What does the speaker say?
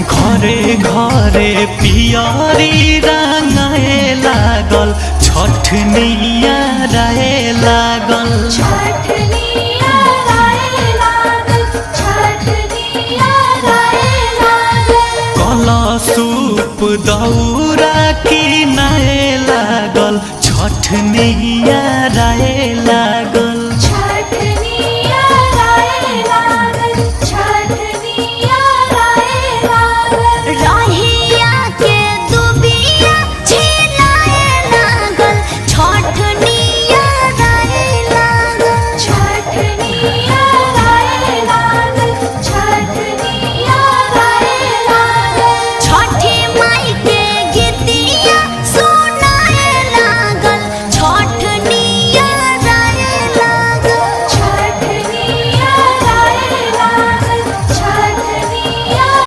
घरे घरे पियरी रंगाए लागल छठ नैया राए लागल कलशूप दौरा किनाए लागल छठ नैया